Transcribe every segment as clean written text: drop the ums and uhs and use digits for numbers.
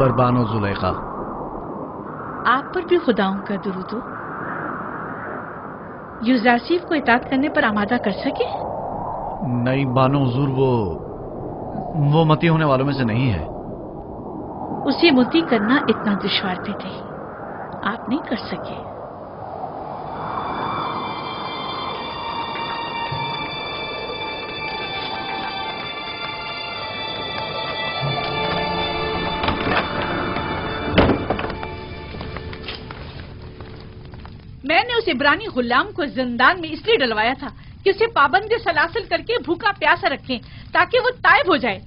बर बानो जुलेखा। आप पर भी खुदाओं का दुरूद हो। यूजारसीफ को इताअत करने पर आमादा कर सके? नहीं बानो हुजूर, वो मती होने वालों में से नहीं है। उसे मुती करना इतना दुश्वार भी नहीं, आप नहीं कर सके। मैंने उस इब्रानी गुलाम को जिंदान में इसलिए डलवाया था कि उसे पाबंदी सलासिल करके भूखा प्यासा रखें ताकि वो तायब हो जाए,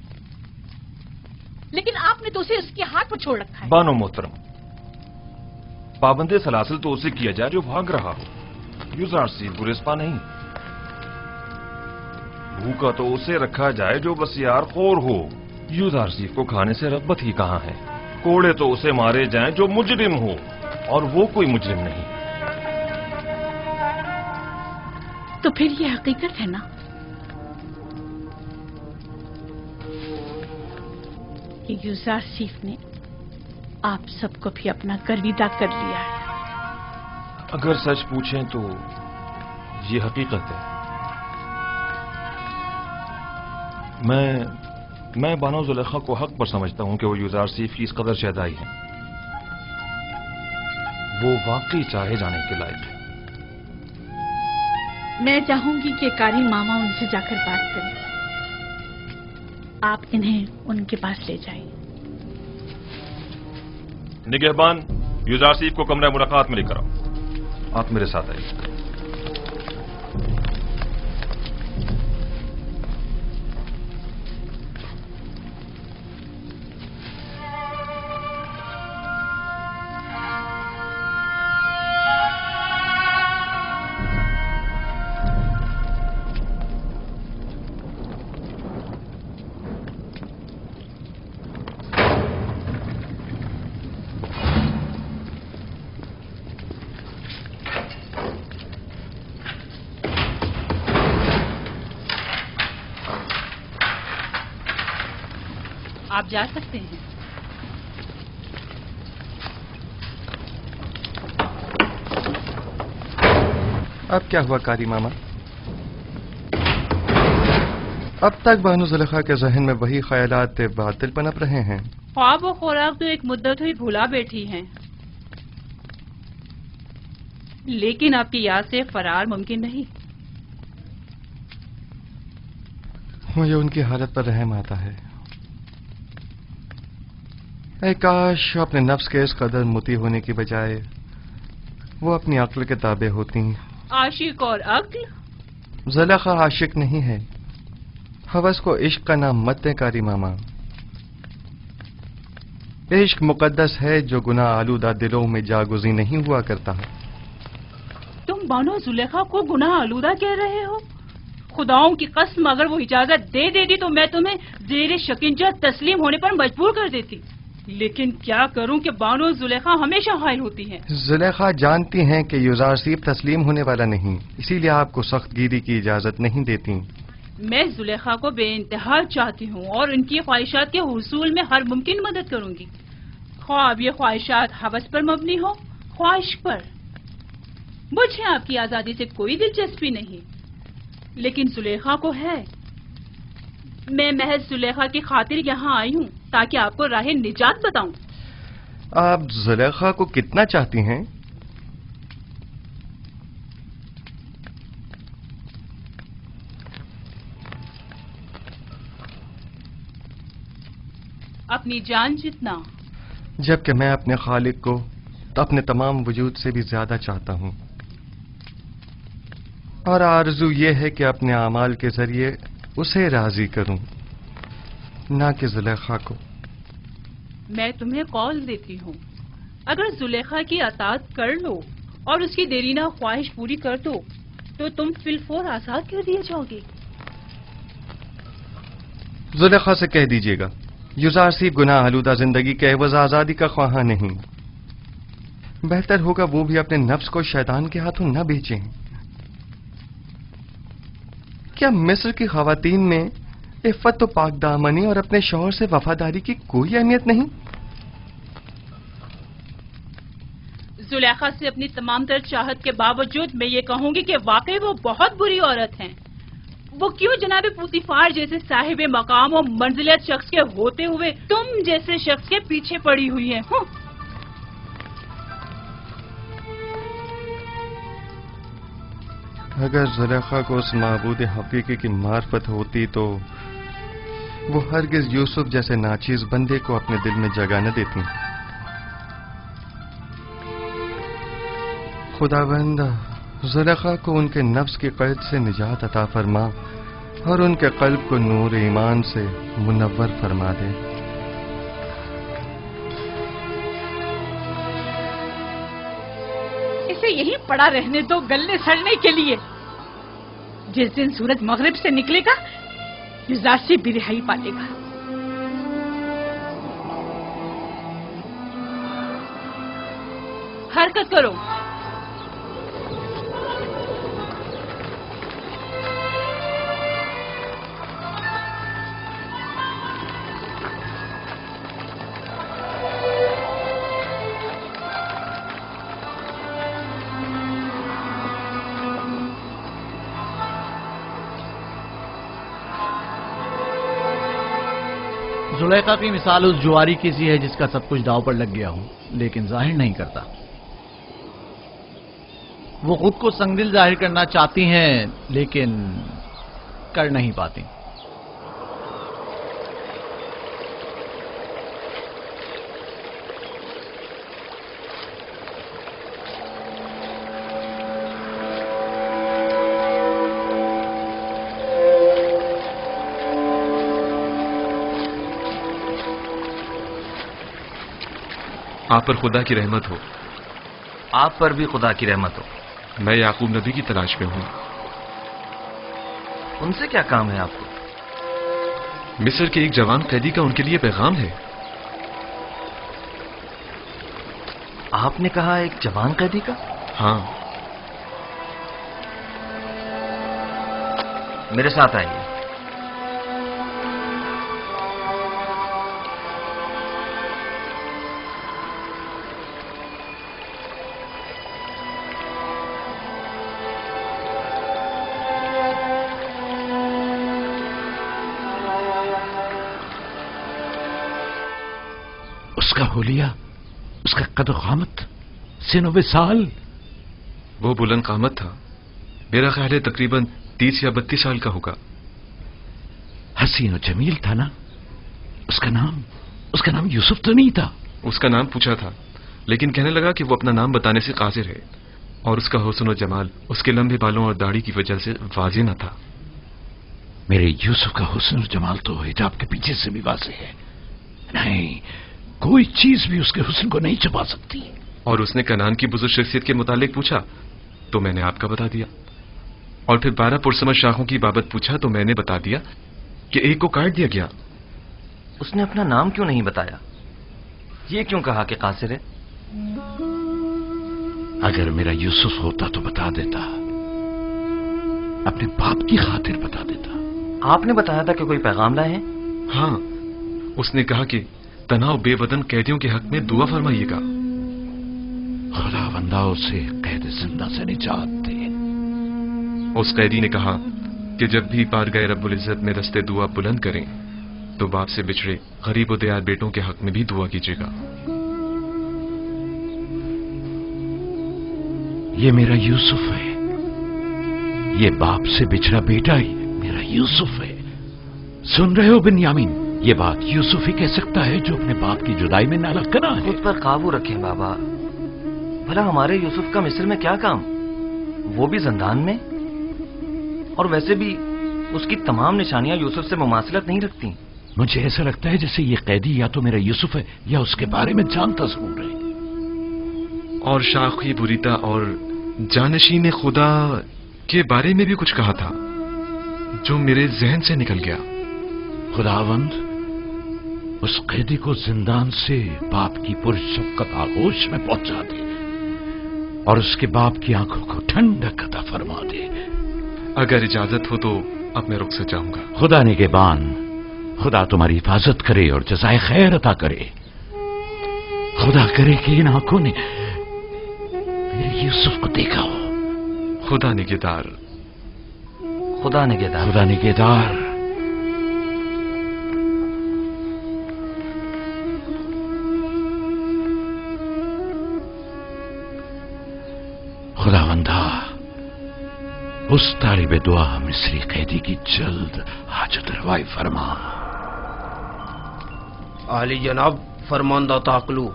लेकिन आपने तो उसे उसके हाथ पर छोड़ रखा है। बानो मोहतरम, पाबंदी सलासिल तो उसे किया जाए जो भाग रहा हो, यूजारसीफ गुरेस्पा नहीं। भूखा तो उसे रखा जाए जो बसियार खोर हो। यूजारसीफ को खाने से रग़बत ही कहां है। कोड़े तो उसे मारे जाएं जो मुजरिम हो, और वो कोई मुजरिम नहीं। तो फिर ये हकीकत है ना कि यूजारसीफ ने आप सबको भी अपना गर्विदा कर लिया है। अगर सच पूछें तो ये हकीकत है। मैं बानो जुलेखा को हक पर समझता हूं कि वो यूजारसीफ की इस कदर शहदाई है। वो वाकई चाहे जाने के लायक है। मैं चाहूंगी कि कारी मामा उनसे जाकर बात करें। आप इन्हें उनके पास ले जाइए। निगहबान, यूजारसीफ को कमरे मुलाकात में लेकर आओ। आप मेरे साथ आइए। आप जा सकते हैं। अब क्या हुआ कारी मामा? अब तक बानो जुलेखा के जहन में वही ख्यालात बातिल पनप रहे हैं। ख्वाब और खुराक तो एक मुद्दत हुई भूला बैठी हैं, लेकिन आपकी याद से फरार मुमकिन नहीं। मुझे उनकी हालत पर रहम आता है। ऐ काश अपने नफ्स के इस कदर मुती होने की बजाय वो अपनी अक्ल के ताबे होती। आशिक और अक्ल? जुलेखा आशिक नहीं है। हवस को इश्क का नाम मत दें कारी मामा। इश्क मुकद्दस है जो गुनाह आलूदा दिलों में जागुजी नहीं हुआ करता। तुम बानो जुलेखा को गुनाह आलूदा कह रहे हो? खुदाओं की कसम, अगर वो इजाजत दे देती तो मैं तुम्हें जेर शकिंजा तस्लीम होने पर मजबूर कर देती। लेकिन क्या करूं कि बानो जुलेखा हमेशा हायल होती हैं। जुलेखा जानती हैं कि यूजारसीफ तस्लीम होने वाला नहीं, इसीलिए आपको सख्त गिरी की इजाजत नहीं देती। मैं जुलेखा को बेइंतहा चाहती हूँ और उनकी ख्वाहिशात के हुसूल में हर मुमकिन मदद करूंगी, ख्वाब ये ख्वाहिशात हवस पर मबनी हो, ख्वाहिश पर। मुझे आपकी आजादी से कोई दिलचस्पी नहीं, लेकिन जुलेखा को है। मैं महज जुलेखा की खातिर यहाँ आई हूँ ताकि आपको राह निजात बताऊं। आप जुलेखा को कितना चाहती हैं? अपनी जान जितना। जबकि मैं अपने खालिक को अपने तमाम वजूद से भी ज्यादा चाहता हूं, और आरज़ू ये है कि अपने अमाल के जरिए उसे राजी करूं, ना कि जुलेखा को। मैं तुम्हें कौल देती हूँ, अगर जुलेखा की अतात कर लो और उसकी देरीना ख्वाहिश पूरी कर दो तो तुम फिलफोर आजाद कर दिए जाओगे। जुलेखा से कह दीजिएगा यूजारसीफ गुनाह आलूदा जिंदगी के एवज आजादी का ख्वाहा नहीं। बेहतर होगा वो भी अपने नफ्स को शैतान के हाथों न बेचें। क्या मिस्र की खवातीन में इफ़्फ़त तो पाक दामनी और अपने शौहर से वफादारी की कोई अहमियत नहीं? زلیخا سے اپنی تمام تر چاہت کے باوجود میں یہ کہوں گی کہ واقعی وہ بہت بری عورت ہیں. وہ کیوں جناب پوتیفار جیسے صاحب مقام و منزلت شخص کے ہوتے ہوئے تم جیسے شخص کے پیچھے پڑی ہوئی ہیں؟ اگر زلیخا کو اس معبود حقیقی کی معرفت ہوتی تو وہ ہرگز یوسف جیسے ناچیز بندے کو اپنے دل میں جگہ نہ دیتی. خداوند زلیخا کو ان کے نفس کی قید سے نجات عطا فرما اور ان کے قلب کو نور ایمان سے منور فرما دے. اسے یہیں پڑا رہنے دو گلے سڑنے کے لیے. جس دن سورج مغرب سے نکلے گا یوزارسی بھی رہائی پالے گا. حرکت کرو. زلیخا کی مثال اس جواری کی سی ہے جس کا سب کچھ داؤ پر لگ گیا ہو لیکن ظاہر نہیں کرتا. وہ خود کو سنگدل ظاہر کرنا چاہتی ہیں لیکن کر نہیں پاتی. آپ پر خدا کی رحمت ہو. آپ پر بھی خدا کی رحمت ہو. میں یعقوب نبی کی تلاش میں ہوں. ان سے کیا کام ہے آپ کو؟ مصر کے ایک جوان قیدی کا ان کے لیے پیغام ہے. آپ نے کہا ایک جوان قیدی کا؟ ہاں. میرے ساتھ آئیے. اس کا حلیہ، اس کا قد و قامت، سن و سال. وہ بلند قامت تھا. میرا خیال ہے تقریباً 30 یا 32 سال کا ہوگا. حسین و جمیل تھا نا؟ اس کا نام یوسف تو نہیں تھا؟ اس کا نام پوچھا تھا لیکن کہنے لگا کہ وہ اپنا نام بتانے سے قاصر ہے اور اس کا حسن و جمال اس کے لمبے بالوں اور داڑھی کی وجہ سے واضح نہ تھا. میرے یوسف کا حسن و جمال تو حجاب کے پیچھے سے بھی واضح ہے. نہیں، کوئی چیز بھی اس کے حسن کو نہیں چھپا سکتی. اور اس نے کنعان کی بزرگ شخصیت کے متعلق پوچھا تو میں نے آپ کا بتا دیا. اور پھر 12 پرسمر شاخوں کی بابت پوچھا تو میں نے بتا دیا کہ ایک کو کاٹ دیا گیا. اس نے اپنا نام کیوں نہیں بتایا؟ یہ کیوں کہا کہ قاصر ہے؟ اگر میرا یوسف ہوتا تو بتا دیتا، اپنے باپ کی خاطر بتا دیتا. آپ نے بتایا تھا کہ کوئی پیغام لائے ہیں؟ ہاں، اس نے کہا کہ تنہا بے وطن قیدیوں کے حق میں دعا فرمائیے گا. خدا بندہ اسے قید زندہ سے نجات دے. اس قیدی نے کہا کہ جب بھی بارگاہ رب العزت میں دستے دعا بلند کریں تو باپ سے بچھڑے غریب و دیار بیٹوں کے حق میں بھی دعا کیجیے گا. یہ میرا یوسف ہے. یہ باپ سے بچھڑا بیٹا ہی میرا یوسف ہے. سن رہے ہو بنیامین؟ یہ بات یوسف ہی کہہ سکتا ہے جو اپنے باپ کی جدائی میں نالہ کنا ہے. خود پر قابو رکھیں بابا. بھلا ہمارے یوسف کا مصر میں کیا کام؟ وہ بھی زندان میں. اور ویسے بھی اس کی تمام نشانیاں یوسف سے مماثلت نہیں رکھتی. مجھے ایسا لگتا ہے جیسے یہ قیدی یا تو میرا یوسف ہے یا اس کے بارے میں جانتا ضرور ہے. اور شاخی بریتا اور جانشین خدا کے بارے میں بھی کچھ کہا تھا جو میرے ذہن سے نکل گیا. خداوند اس قیدی کو زندان سے باپ کی پرشفقت آغوش میں پہنچا دے اور اس کے باپ کی آنکھوں کو ٹھنڈک عطا فرما دے. اگر اجازت ہو تو اب میں رخصت جاؤں گا. خدا نگہبان، خدا تمہاری حفاظت کرے اور جزائے خیر عطا کرے. خدا کرے کہ ان آنکھوں نے यूसुफ को देखा हो? खुदा निगहदार। खुदा निगहदार। खुदा निगहदार। खुदावंदा, उस तालिब दुआ मिस्री कैदी की जल्द हाजत रवाई फरमा। आली जनाब, फरमानदा ताकलू।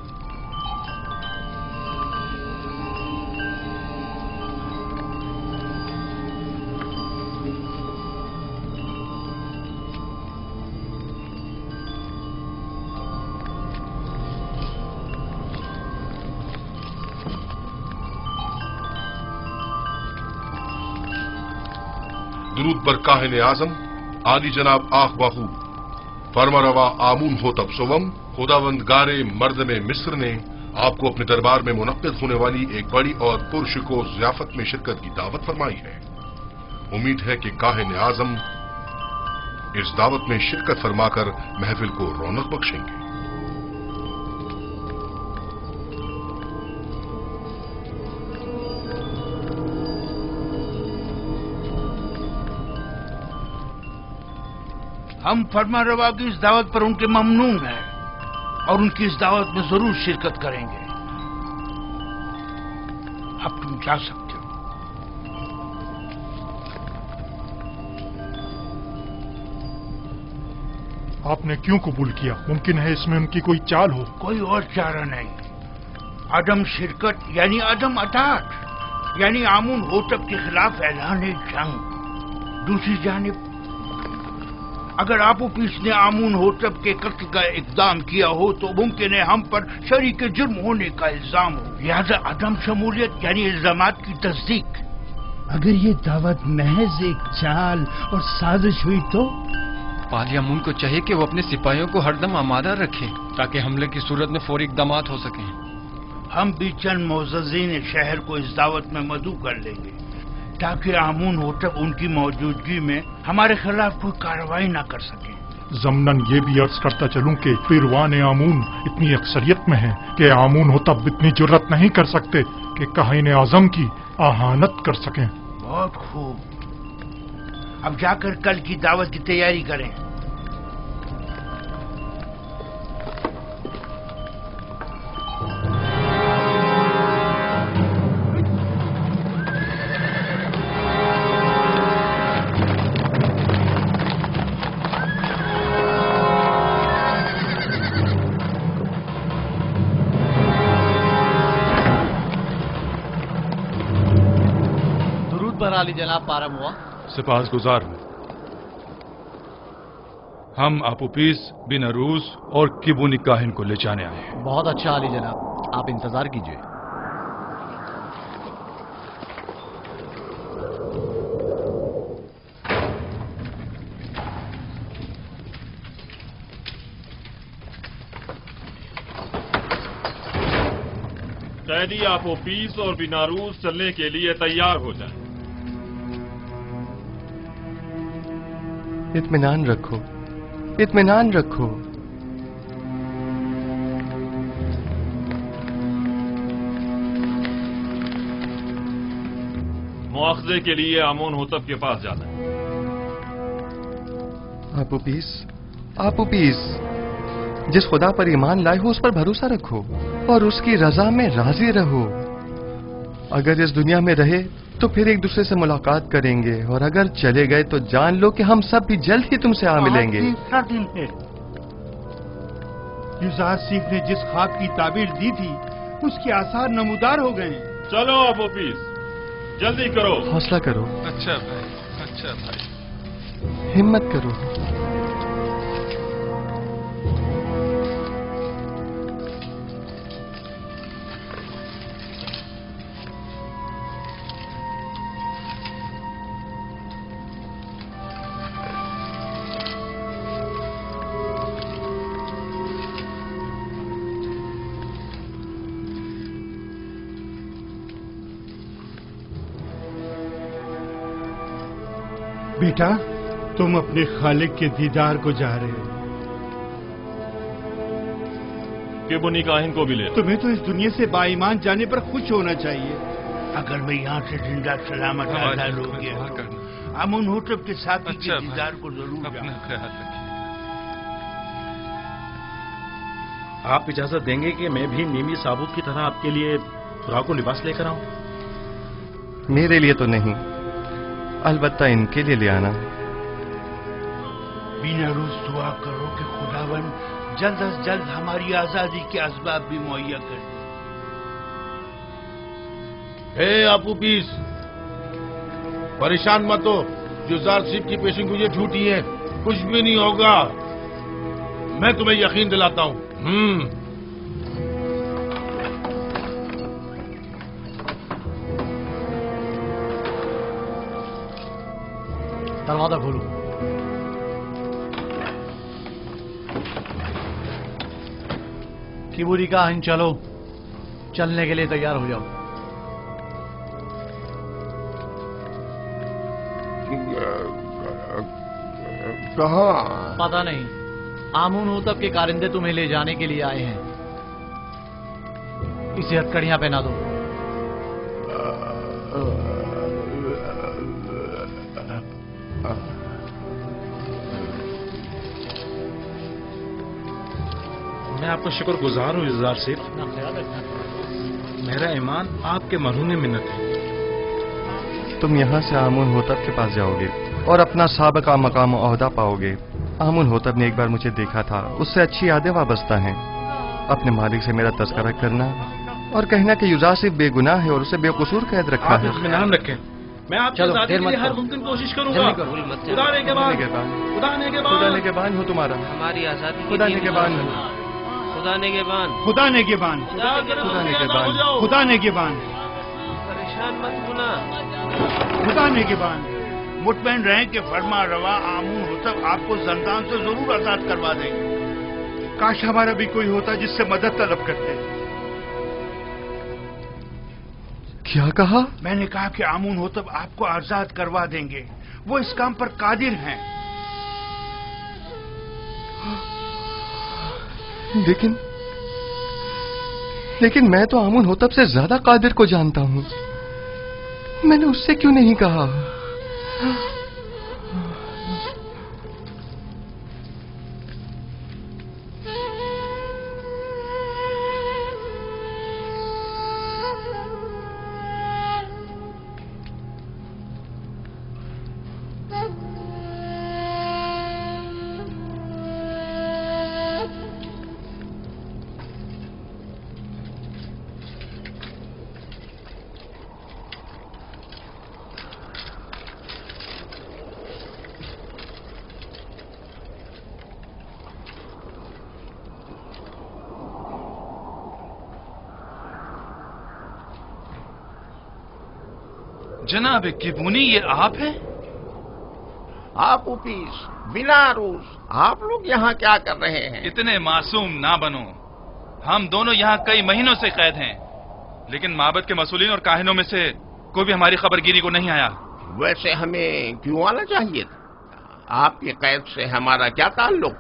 दुरूद बर काहिन आजम आली जनाब आख बाहू फरमारवा आमून हो तब सोवम। खुदावंद गारे मर्द में मिस्र ने आपको अपने दरबार में मुनक्किद होने वाली एक बड़ी और पुरशको ज़ियाफत में शिरकत की दावत फरमाई है। उम्मीद है कि काहिन आजम इस दावत में शिरकत फरमाकर महफिल को रौनक बख्शेंगे। हम फरमारवा की इस दावत पर उनके ममनून हैं और उनकी इस दावत में जरूर शिरकत करेंगे। अब तुम जा सकते हो। आपने क्यों कबूल किया? मुमकिन है इसमें उनकी कोई चाल हो। कोई और चारा नहीं। अदम शिरकत यानी अदम अतात, यानी आमून होतब के खिलाफ ऐलान जंग। दूसरी जानिब अगर आपूपीस ने आमून होतब के कत्ल का इकदाम किया हो तो मुमकिन है हम पर शरीक जुर्म होने का इल्जाम हो। लिहाजा अदम शमूलियत यानी इल्जामात की तस्दीक। अगर ये दावत महज एक चाल और साजिश हुई तो पालियामून को चाहिए कि वो अपने सिपाहियों को हरदम आमादा रखे ताकि हमले की सूरत में फौरी इकदामात हो सकें। हम भी चंद मोअज़्ज़िज़ीन शहर को इस दावत में मदऊ कर लेंगे ताकि आमून होतब उनकी मौजूदगी में हमारे खिलाफ कोई कार्रवाई न कर सके। ज़मनन ये भी अर्ज करता चलूं कि फिरवान आमून इतनी अक्सरियत में है कि आमून होतब इतनी जुर्रत नहीं कर सकते कि काहिन आज़म की आहानत कर सकें। बहुत खूब। अब जाकर कल की दावत की तैयारी करें। अली जनाब पारम हुआ। सिपाहगुजार हम आपूपीस बिन अरूस और किबुनी काहिन को ले जाने आए हैं। बहुत अच्छा अली जनाब, आप इंतजार कीजिए। कैदी आपूपीस और बिनारूस चलने के लिए तैयार हो जाए। इत्मीनान रखो, इत्मीनान रखो। मुआखजे के लिए आमून होतब के पास जाना है। आपूपीस, आपूपीस, जिस खुदा पर ईमान लाए हो उस पर भरोसा रखो और उसकी रजा में राजी रहो। अगर इस दुनिया में रहे तो फिर एक दूसरे से मुलाकात करेंगे और अगर चले गए तो जान लो कि हम सब भी जल्द ही तुमसे आ मिलेंगे। दिन है। यूसुफ ने जिस ख्वाब की ताबीर दी थी उसके आसार नमूदार हो गए। चलो आपूपीस, जल्दी करो। हौसला करो। अच्छा भाई, अच्छा भाई। हिम्मत करो। बेटा, तुम अपने खालिक के दीदार को जा रहे हो। किबुनी काहिन को भी ले। तुम्हें तो इस दुनिया से बाईमान जाने पर खुश होना चाहिए। अगर मैं यहाँ से जिंदा सलामत आजाद हो गया तो आमुन होतब के साथी के दीदार को जरूर अपना जाऊंगा। ख्याल रखिए। आप इजाजत देंगे कि मैं भी मीमी साबुत की तरह आपके लिए फुराक लिबास लेकर आऊं? मेरे लिए तो नहीं, अलबत्ता इनके लिए ले आना। बिना रोज दुआ करो कि खुदावन जल्द अज जल्द हमारी आजादी के असबाब भी मुहैया कर दे। हे आपू पीस, परेशान मत हो। जुजार सिप की पेशेंगोइयां झूठी हैं, कुछ भी नहीं होगा। मैं तुम्हें यकीन दिलाता हूं। दरवाजा खोलो। किबूरी का हिन चलो, चलने के लिए तैयार हो जाओ। कहाँ? पता नहीं, आमुन होतब के कारिंदे तुम्हें ले जाने के लिए आए हैं। इसे हथकड़ियां पहना दो। मैं आपका शुक्रगुजार हूँ इज़हार सिर्फ। मेरा ईमान आपके मरहून मिन्नत है। तुम यहाँ से आमुन होतब के पास जाओगे और अपना साबका मकाम ओहदा पाओगे। आमुन होतब ने एक बार मुझे देखा था, उससे अच्छी यादें वाबस्ता हैं। अपने मालिक से मेरा तज़किरा करना और कहना कि युजासिफ बेगुनाह है और उसे बेकसूर कैद रखा आप है। इत्मीनान रखें, मैं आपकी आजादी के लिए हर मुमकिन कोशिश करूंगा। खुदा ने के बान हो तुम्हारा, हमारी आजादी खुदा ने के बान हो, खुदा ने के बान, खुदा ने के बान, खुदा ने के बान, खुदा ने के बान, परेशान मत होना, खुदा ने के बान। मुतमईन रहें कि फरमा रवा आमुन होतब आपको जंदान से जरूर आजाद करवा देंगे। काश हमारा भी कोई होता जिससे मदद तलब करते। क्या कहा? मैंने कहा कि आमुन होतब आपको आजाद करवा देंगे, वो इस काम पर कादिर हैं। लेकिन मैं तो आमुन होतब से ज्यादा कादिर को जानता हूं। मैंने उससे क्यों नहीं कहा? जनाब किबूनी, ये आप हैं? आप उपीस, बिलारूस, आप लोग यहाँ क्या कर रहे हैं? इतने मासूम ना बनो। हम दोनों यहाँ कई महीनों से कैद हैं, लेकिन माबद के मसूलीन और काहिनों में से कोई भी हमारी खबरगिरी को नहीं आया। वैसे हमें क्यों आना चाहिए? आपकी कैद से हमारा क्या ताल्लुक?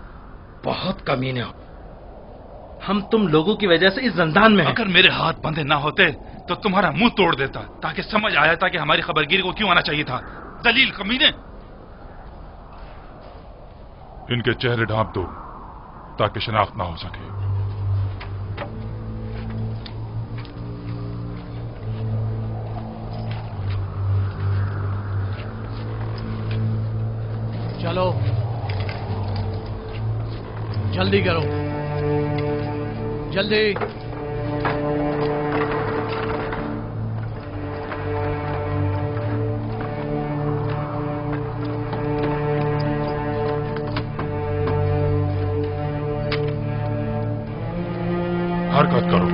बहुत कमीने हो। हम तुम लोगों की वजह से इस जंदान में हैं। अगर मेरे हाथ बंधे ना होते तो तुम्हारा मुंह तोड़ देता, ताकि समझ आया था कि हमारी खबरगिरी को क्यों आना चाहिए था। दलील कमीने। इनके चेहरे ढांप दो ताकि शनाख्त ना हो सके। चलो जल्दी करो, जल्दी। हरकत करो।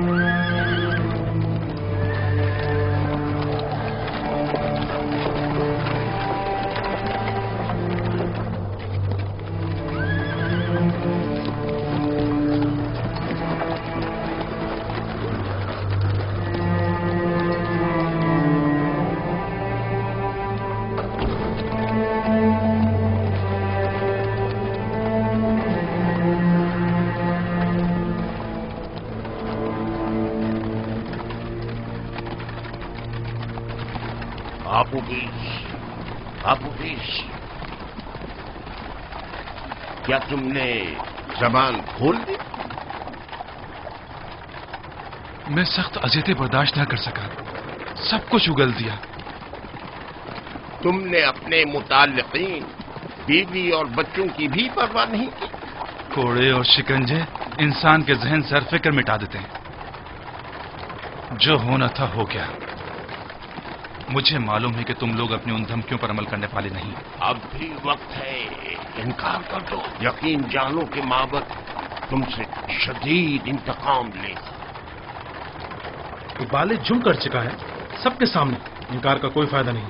आपूपीस, क्या तुमने जबान खोल दी? मैं सख्त अजियतें बर्दाश्त न कर सका, सब कुछ उगल दिया। तुमने अपने मुताल्लिकीन, बीवी और बच्चों की भी परवाह नहीं की? कोड़े और शिकंजे इंसान के जहन से हर फिक्र मिटा देते हैं। जो होना था हो गया। मुझे मालूम है कि तुम लोग अपनी उन धमकियों पर अमल करने वाले नहीं। अब भी वक्त है, इनकार कर दो। यकीन जानो कि माबद तुमसे शदीद इंतकाम लेगा। इकबाल जुर्म कर चुका है सबके सामने, इनकार का कोई फायदा नहीं।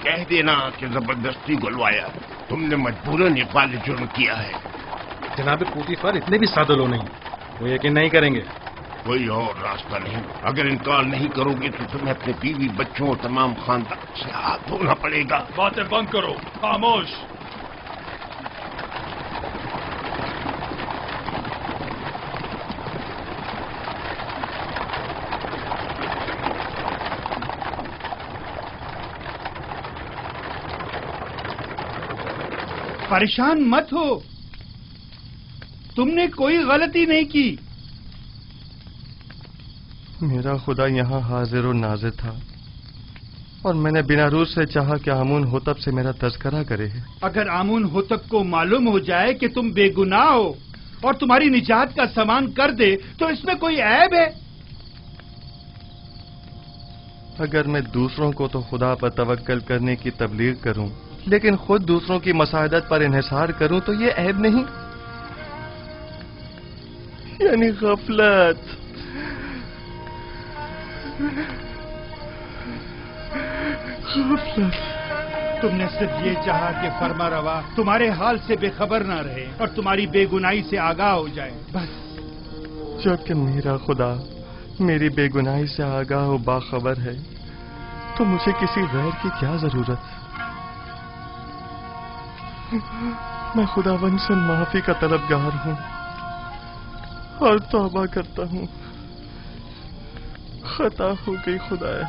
कह देना कि जबरदस्ती गुलवाया, तुमने मजबूरन इकबाल जुर्म किया है। जनाब पूतीफर इतने भी सादे लोग नहीं, वो यकीन नहीं करेंगे। कोई और रास्ता नहीं। अगर इनकार नहीं करोगे तो तुम्हें अपने बीवी बच्चों और तमाम खानदान से हाथ धोना पड़ेगा। बातें बंद करो, खामोश। परेशान मत हो, तुमने कोई गलती नहीं की। मेरा खुदा यहाँ हाजिर और नाजिर था और मैंने बिना रूज से चाहा कि आमून होतब से मेरा तज़किरा करे। अगर आमून होतब को मालूम हो जाए कि तुम बेगुनाह हो और तुम्हारी निजात का सामान कर दे तो इसमें कोई ऐब है? अगर मैं दूसरों को तो खुदा पर तवक्कल करने की तबलीग करूं, लेकिन खुद दूसरों की मसादत पर इन्हिसार करूं तो ये ऐब नहीं, यानी गफलत। तुमने सिर्फ ये चाहा कि फरमा रवा तुम्हारे हाल से बेखबर ना रहे और तुम्हारी बेगुनाही से आगाह हो जाए, बस। जबकि मेरा खुदा मेरी बेगुनाही से आगाह और बाखबर है तो मुझे किसी गैर की क्या जरूरत। मैं खुदावंद से माफी का तलबगार हूं और तौबा करता हूं। खता हो गई खुदाया।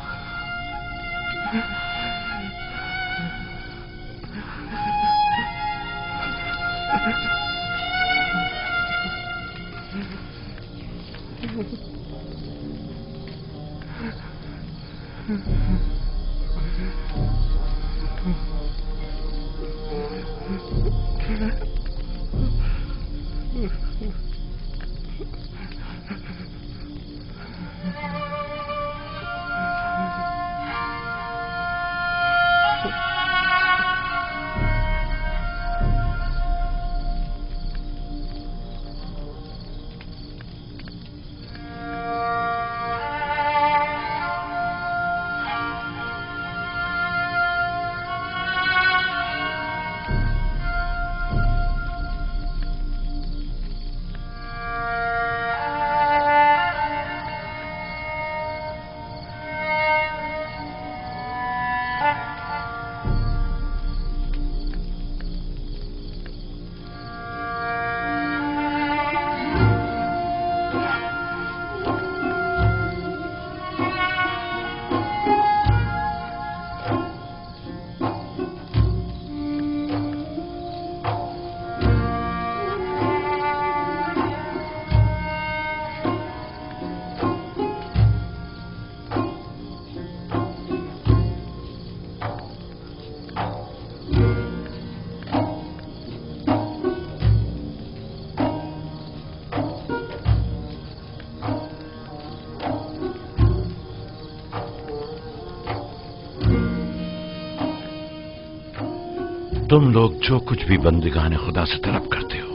तुम लोग जो कुछ भी बंदिगाने खुदा से तलब करते हो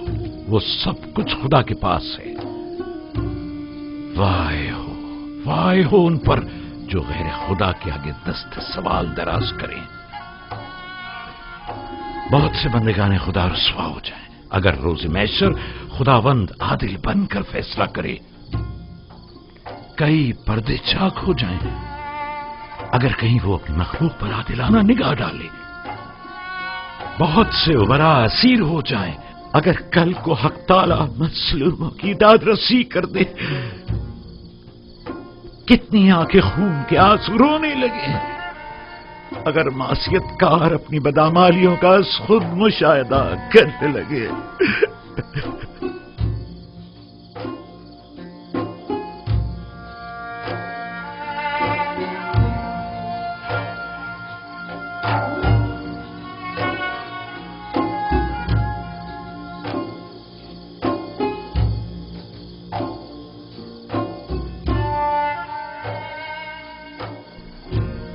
वो सब कुछ खुदा के पास है। वाह हो उन पर जो गैर खुदा के आगे दस्त सवाल दराज करें। बहुत से बंदिगाने खुदा रुसवा हो जाएं अगर रोज़ महशर खुदावंद आदिल बनकर फैसला करे। कई पर्दे चाक हो जाएं अगर कहीं वो अपनी मखलूक पर आदिलाना निगाह डाले। बहुत से उबरा असीर हो जाएं अगर कल को हक ताला मजलूमों की दाद रसी कर दे। कितनी आंखें खून के आंसू रोने लगे अगर मासियतकार अपनी बदामालियों का खुद मुशाहिदा करने लगे।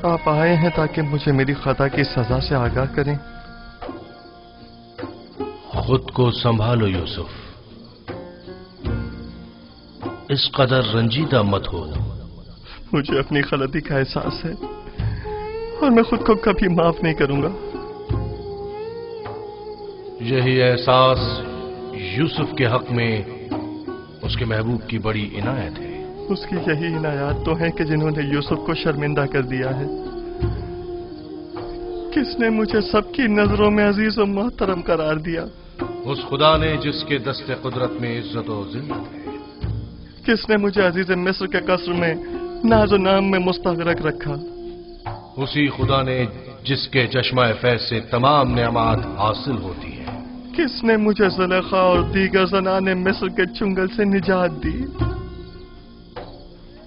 आप आए हैं ताकि मुझे मेरी खता की सजा से आगाह करें। खुद को संभालो यूसुफ, इस कदर रंजीदा मत हो। मुझे अपनी गलती का एहसास है और मैं खुद को कभी माफ नहीं करूंगा। यही एहसास यूसुफ के हक में उसके महबूब की बड़ी इनायत है। उसकी यही इनायत तो है कि जिन्होंने यूसुफ को शर्मिंदा कर दिया है। किसने मुझे सबकी नजरों में अजीज और मोहतरम करार दिया? उस खुदा ने जिसके दस्ते कुदरत में इज्जत और जिल्लत है। किसने मुझे अजीज मिस्र के कसर में नाजो नाम में मुस्तगरक रखा? उसी खुदा ने जिसके चश्मा फैज से तमाम नेमत हासिल होती है। किसने मुझे ज़ुलेखा और दीगर ज़नाने मिस्र के चुंगल से निजात दी?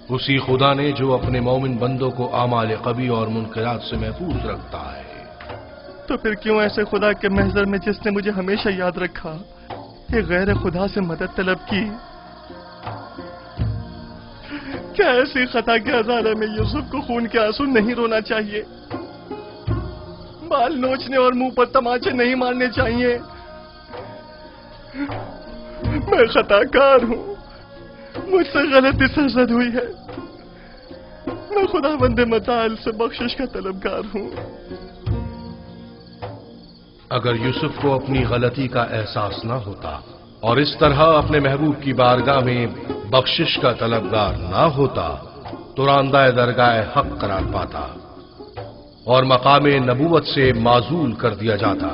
उसी खुदा ने जो अपने मोमिन बंदों को आमाल कबी और मुनकरात से महफूज रखता है। तो फिर क्यों ऐसे खुदा के महजर में जिसने मुझे हमेशा याद रखा, एक गैर खुदा से मदद तलब की? क्या ऐसी खता के अजाले में यूसुफ को खून के आंसू नहीं रोना चाहिए? बाल नोचने और मुंह पर तमाचे नहीं मारने चाहिए? मैं खताकार हूं, मुझसे गलती सरजद हुई है। मैं खुदावंद मताल से बख्शिश का तलबगार हूं। अगर यूसुफ को अपनी गलती का एहसास न होता और इस तरह अपने महबूब की बारगाह में बख्शिश का तलबगार न होता तो रांदाए दरगाह हक करार पाता और मकामे नबूवत से माजूल कर दिया जाता।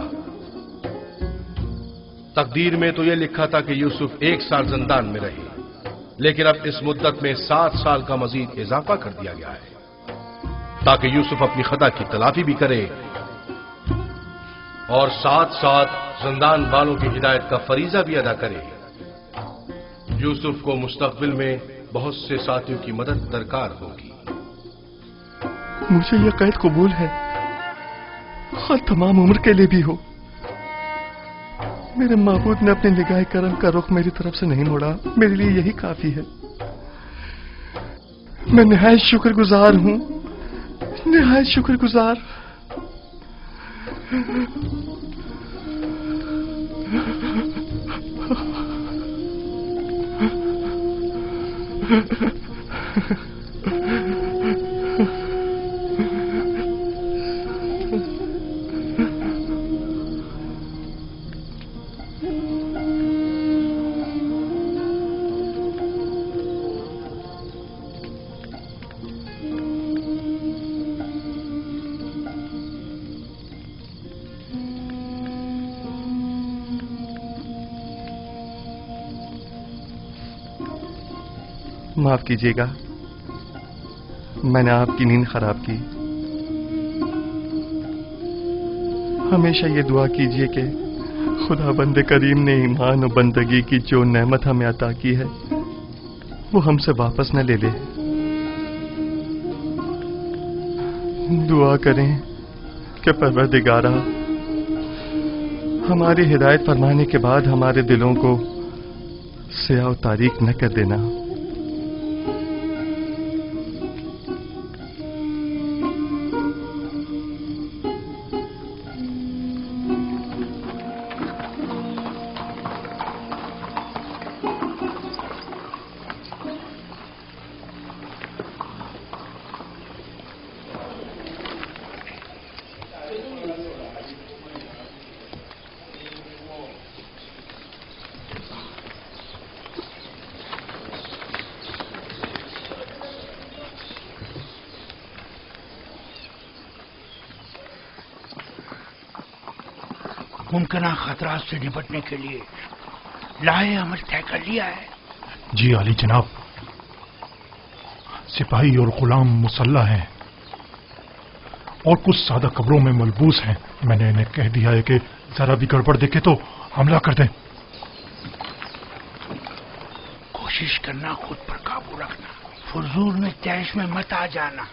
तकदीर में तो यह लिखा था कि यूसुफ 1 साल जिंदान में रहे, लेकिन अब इस मुद्दत में 7 साल का मजीद इजाफा कर दिया गया है ताकि यूसुफ अपनी खता की तलाफी भी करे और साथ साथ जिंदान वालों की हिदायत का फरीजा भी अदा करे। यूसुफ को मुस्तकबिल में बहुत से साथियों की मदद दरकार होगी। मुझे यह कैद कबूल है, और तमाम उम्र के लिए भी हो। मेरे महबूब ने अपने निगाह करम का रुख मेरी तरफ से नहीं मोड़ा, मेरे लिए यही काफी है। मैं निहायत शुक्रगुजार हूं, निहायत शुक्रगुजार। माफ कीजिएगा, मैंने आपकी नींद खराब की। हमेशा ये दुआ कीजिए कि खुदाबंद करीम ने ईमान और बंदगी की जो नेमत हमें अता की है वो हमसे वापस न ले ले। दुआ करें कि परवरदिगारा हमारी हिदायत फरमाने के बाद हमारे दिलों को स्याह और तारीक न कर देना। मुमकिन खतरात से निपटने के लिए लाए अमल तय कर लिया है। जी आली जनाब, सिपाही और गुलाम मुसल्ला हैं और कुछ सादा कब्रों में मलबूस हैं। मैंने इन्हें कह दिया है कि जरा भी गड़बड़ देखे तो हमला कर दें। कोशिश करना खुद पर काबू रखना, फजूल में तैश में मत आ जाना।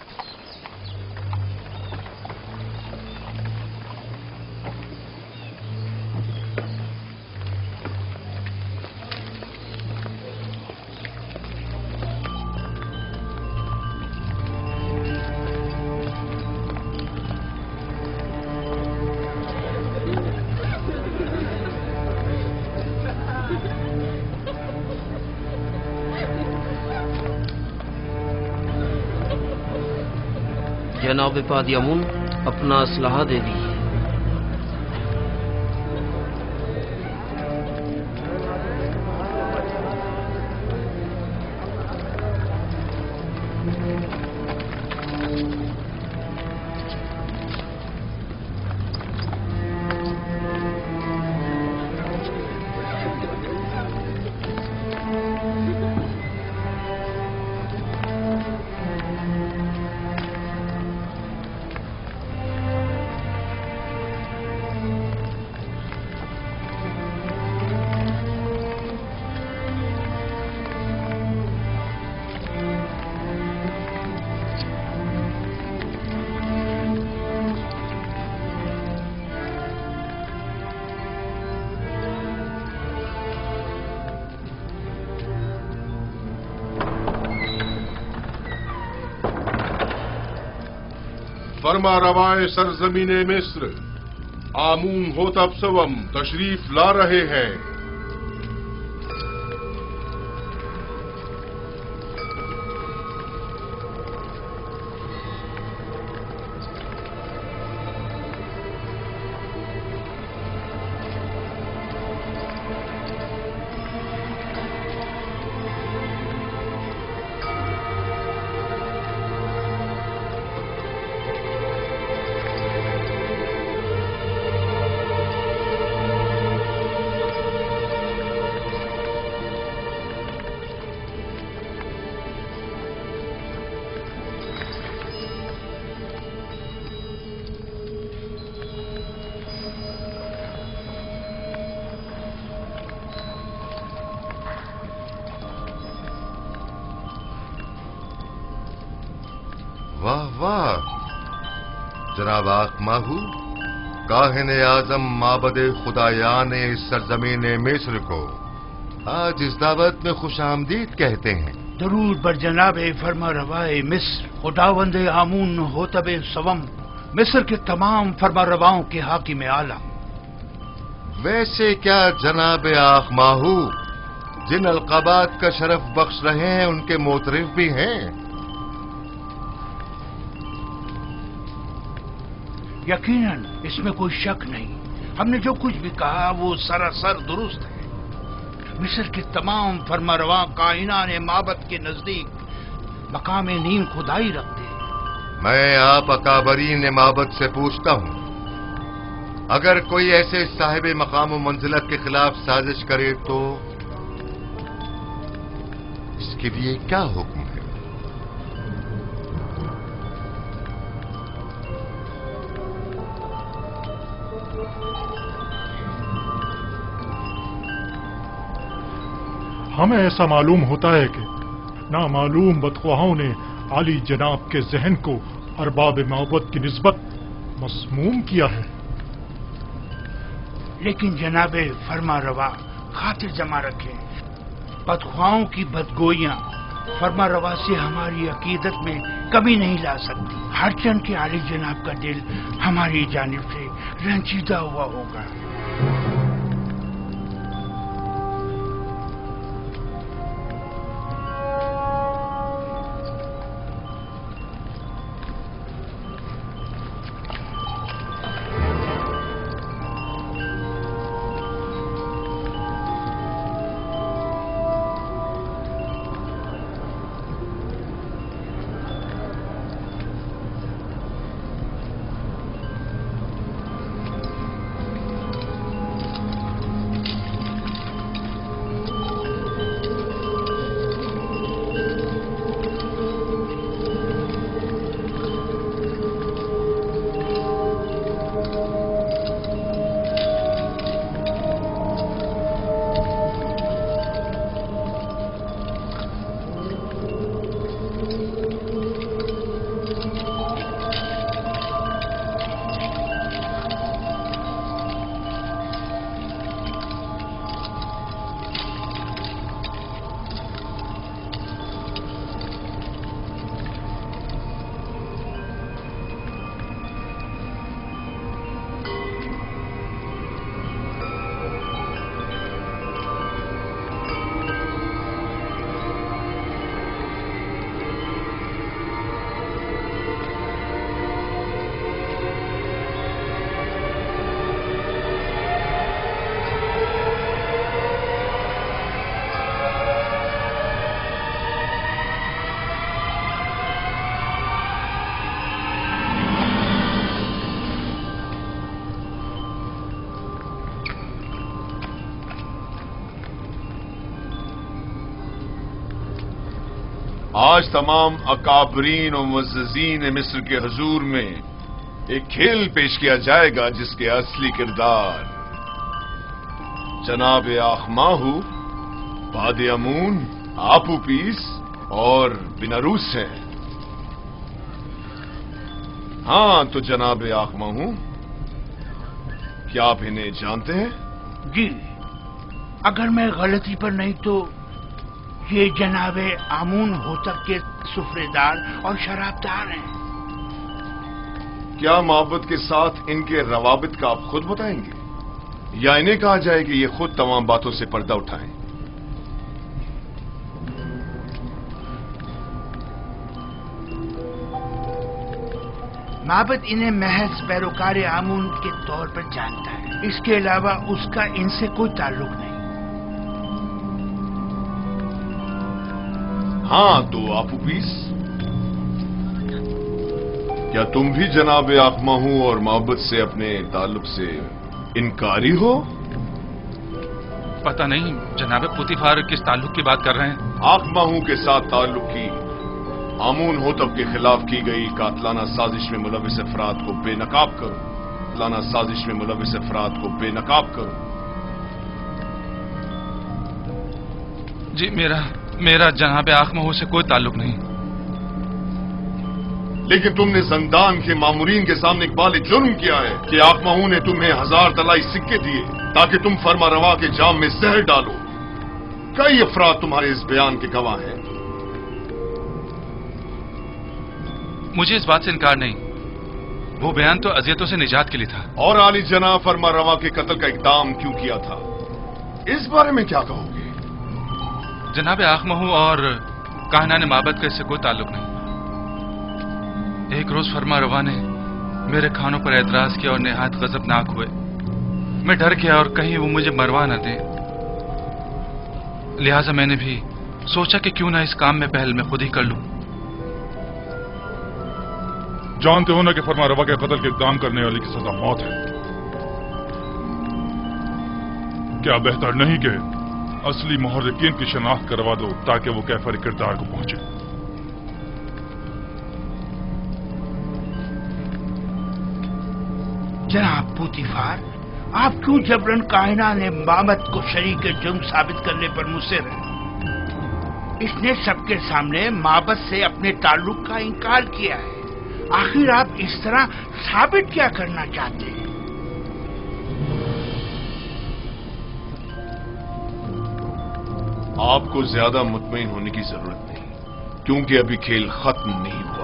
जनाब पादियामुन अपना असलहा दे दी। फरमा रवाए सरजमीने मिस्र आमून होतब सवम तशरीफ ला रहे हैं। वाह वाह जनाब आकमाहू, काहिन आजम माबद खुदायान इस सरजमीन मिस्र को आज इस दावत में खुश आमदीद कहते हैं। दरूद बर जनाब फरमा रवाए मिस्र खुदावंद आमून होतब सवम मिस्र के तमाम फरमा रवाओं के हाकिम आला। वैसे क्या जनाब आकमाहू जिन अलकाबात का शरफ बख्श रहे हैं उनके मोतरिफ भी हैं? यकीनन इसमें कोई शक नहीं। हमने जो कुछ भी कहा वो सरासर दुरुस्त है। मिस्र के तमाम फरमारवा कायनात माबद के नजदीक मकाम नीम खुदाई रखते हैं। मैं आप अकाबरीन माबद से पूछता हूं, अगर कोई ऐसे साहिब मकाम मंजिलत के खिलाफ साजिश करे तो इसके लिए क्या हुक्म है? हमें ऐसा मालूम होता है कि नामालूम बदख्वाहों ने आली जनाब के जहन को अरबाब माबद की निस्बत मसमूम किया है। लेकिन जनाब फरमा रवा खातिर जमा रखें, बदख्वाहों की बदगोइयां फरमा रवा से हमारी अकीदत में कमी नहीं ला सकती। हर चंद के आली जनाब का दिल हमारी जानिब से रंजीदा हुआ होगा। آج تمام اکابرین و معززین مصر کے حضور میں ایک کھیل پیش کیا جائے گا جس کے اصلی کردار جناب آخماہو، باد امون، آپوپیس اور بناروس ہیں۔ ہاں تو جناب آخماہو، کیا آپ انہیں جانتے ہیں؟ جی، اگر میں غلطی پر نہیں تو یہ جناب آمون ہوتب کے سفرے دار اور شرابدار ہیں۔ کیا معبد کے ساتھ ان کے روابط کا آپ خود بتائیں گے یا انہیں کہا جائے کہ یہ خود تمام باتوں سے پردہ اٹھائیں؟ معبد انہیں محض پیروکار آمون کے طور پر جانتا ہے، اس کے علاوہ اس کا ان سے کوئی تعلق نہیں۔ ہاں تو آپوپیس، کیا تم بھی جناب آخماہو اور معبد سے اپنے تعلق سے انکاری ہو؟ پتہ نہیں جناب پوتیفار کس تعلق کی بات کر رہے ہیں؟ آخماہو کے ساتھ تعلق کی آمون ہوتب کے خلاف کی گئی قاتلانہ سازش میں ملوث افراد کو بے نقاب کرو، قاتلانہ سازش میں ملوث افراد کو بے نقاب کرو۔ جی میرا جناب آخماہو سے کوئی تعلق نہیں۔ لیکن تم نے زندان کے مامورین کے سامنے اقبال جرم کیا ہے کہ آخماہو نے تمہیں 1000 طلائی سکے دیے تاکہ تم فرما روا کے جام میں زہر ڈالو۔ کئی افراد تمہارے اس بیان کے گواہ ہیں۔ مجھے اس بات سے انکار نہیں، وہ بیان تو اذیتوں سے نجات کے لیے تھا۔ اور عالی جناب فرما روا کے قتل کا اقدام کیوں کیا تھا، اس بارے میں کیا کہو گے؟ جناب آخماہو اور کاہنان معبد کا اس سے کوئی تعلق نہیں۔ ایک روز فرما روا نے میرے کھانوں پر اعتراض کیا اور نہایت غضبناک ہوئے۔ میں ڈر گیا اور کہیں وہ مجھے مروا نہ دیں، لہذا میں نے بھی سوچا کہ کیوں نہ اس کام میں پہل میں خود ہی کر لوں۔ جانتے ہو نا کہ فرما روا کے قتل کے اقدام کرنے والے کی سزا موت ہے۔ کیا بہتر نہیں کہ اصلی محرکین کی شناخت کروا دو تاکہ وہ کیفر کردار کو پہنچے؟ جناب پوتیفار، آپ کیوں جبرن کاہنان معبد کو شریک جرم ثابت کرنے پر مصر ہیں؟ اس نے سب کے سامنے معبد سے اپنے تعلق کا انکار کیا ہے، آخر آپ اس طرح ثابت کیا کرنا چاہتے ہیں؟ آپ کو زیادہ مطمئن ہونے کی ضرورت نہیں، کیونکہ ابھی کھیل ختم نہیں ہوا۔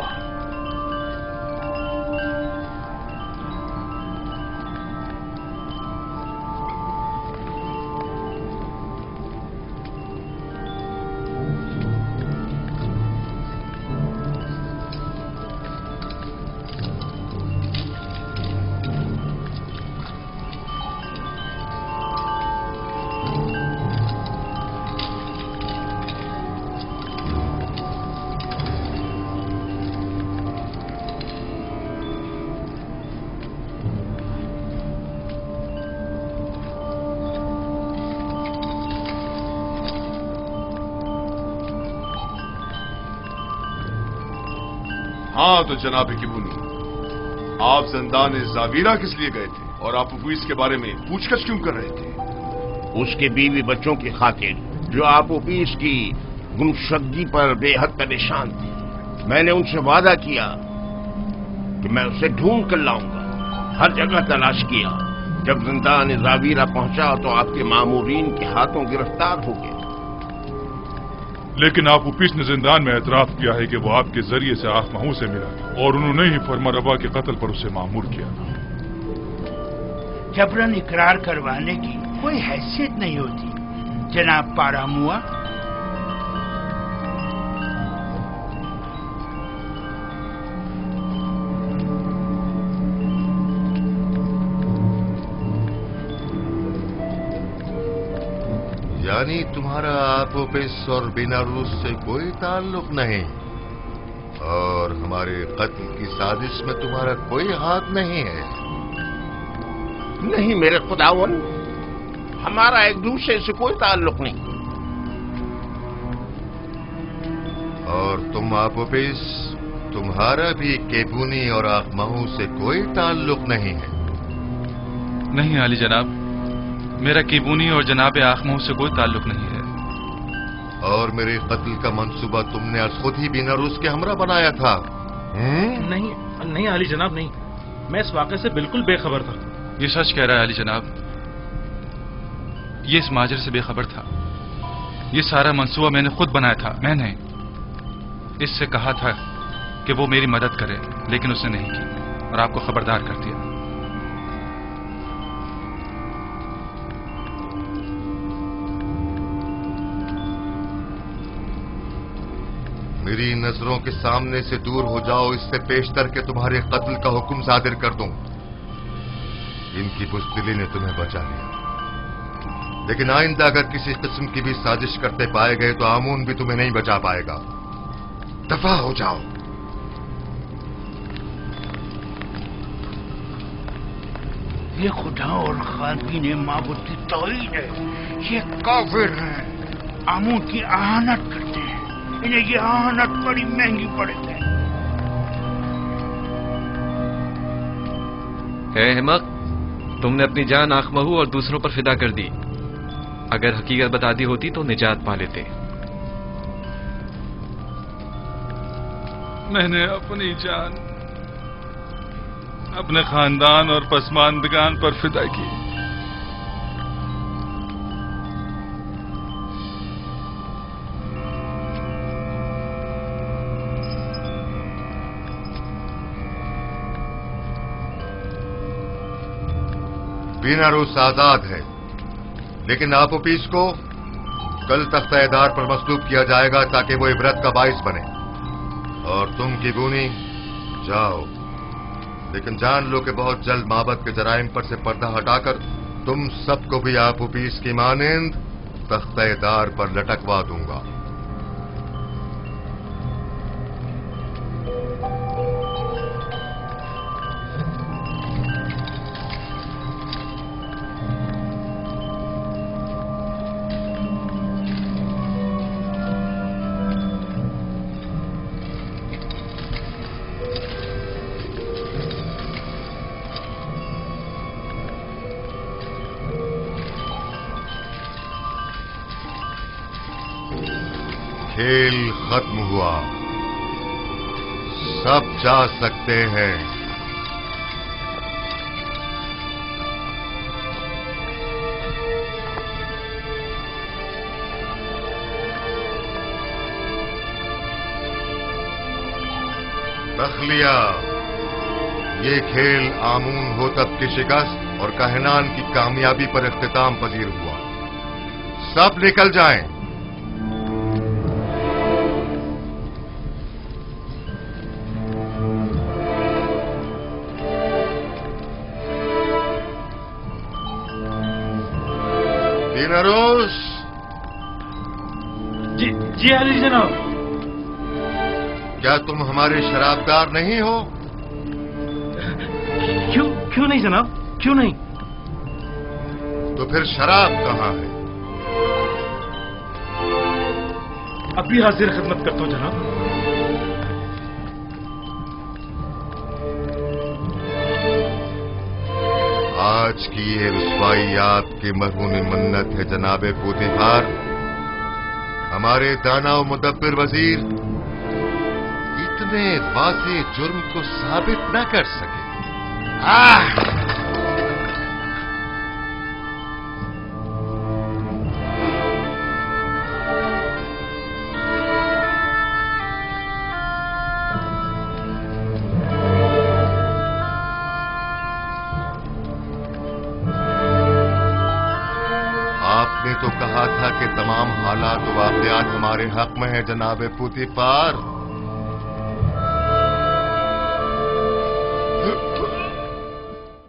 ہاں تو جناب کبونی، آپ زندان زاویرا کس لیے گئے تھے اور آپ اس کے بارے میں پوچھ گچھ کیوں کر رہے تھے؟ اس کے بیوی بچوں کی خاطر جو آپوپیس کی گمشدگی پر بے حد پریشان تھی۔ میں نے ان سے وعدہ کیا کہ میں اسے ڈھونڈ کر لاؤں گا، ہر جگہ تلاش کیا۔ جب زندان زاویرا پہنچا تو آپ کے مامورین کے ہاتھوں گرفتار ہو گئے۔ لیکن آپوپیس نے زندان میں اعتراف کیا ہے کہ وہ آپ کے ذریعے سے آخماہو سے ملا اور انہوں نے ہی فرما روا کے قتل پر اسے مامور کیا۔ جبرن اقرار کروانے کی کوئی حیثیت نہیں ہوتی جناب پاراموا۔ یعنی تمہارا آپوپیس اور بیناروس سے کوئی تعلق نہیں اور ہمارے قتل کی سازش میں تمہارا کوئی ہاتھ نہیں ہے؟ نہیں میرے خداون، ہمارا ایک دوسرے سے کوئی تعلق نہیں۔ और तुम आपोपिस, तुम्हारा भी केबूनी और आखमाहू से कोई ताल्लुक नहीं है। नहीं आली जनाब, मेरा केबूनी और जनाब आखमाहू से कोई ताल्लुक नहीं है। और मेरे कत्ल का मंसूबा तुमने आज खुद ही बिना रूस के हमरा बनाया था। नहीं नहीं आली जनाब, नहीं, मैं इस वाक़े से बिल्कुल बेखबर था। ये सच कह रहा है आली जनाब, ये इस माजर से बेखबर था। ये सारा मंसूबा मैंने खुद बनाया था। मैंने इससे कहा था कि वो मेरी मदद करे, लेकिन उसने नहीं की और आपको खबरदार कर दिया। मेरी नजरों के सामने से दूर हो जाओ, इससे पेशतर के तुम्हारे कत्ल का हुक्म सादिर कर दूं। इनकी बुज़दिली ने तुम्हें बचा लिया, लेकिन आइंदा अगर किसी किस्म की भी साजिश करते पाए गए तो आमून भी तुम्हें नहीं बचा पाएगा। दफा हो जाओ। ये खुदा और खादी ने माबूद की तौहीन है। ये काफिर हैं, आमून की आहानत करते हैं। इन्हें ये आहानत बड़ी महंगी पड़ती है। अहमक, तुमने अपनी जान आखमहू और दूसरों पर फिदा कर दी। अगर हकीकत बता दी होती तो निजात पा लेते। मैंने अपनी जान अपने खानदान और पसमानदगान पर फिदा की। बिना रूस आजाद है, लेकिन आपोपिस को कल तख्ता-ए-दार पर मसलूब किया जाएगा ताकि वो इबरत का बाइस बने। और तुम केबूनी जाओ, लेकिन जान लो कि बहुत जल्द माबद के जराइम पर से पर्दा हटाकर तुम सबको भी आपोपिस की मानिंद तख्ता-ए-दार पर लटकवा दूंगा। खेल खत्म हुआ, सब जा सकते हैं। तखलिया, ये खेल आमून होतब की शिकस्त और कहनान की कामयाबी पर इख्तिताम पजीर हुआ। सब निकल जाएं। दिनारोस। जी अली जनाब। क्या तुम हमारे शराबदार नहीं हो? क्यों नहीं जनाब, क्यों नहीं? तो फिर शराब कहाँ है? अभी हाजिर खिदमत करता हूं जनाब। आज की ये रुसवाई आपकी मरहूमी मन्नत है जनाबे पूतिहार। हमारे दाना और मुदब्बिर वजीर इतने वाज़े जुर्म को साबित न कर सके। आपने तो कहा था कि तमाम हालात वाक़यात हमारे हक में है जनाबे पूतिपार।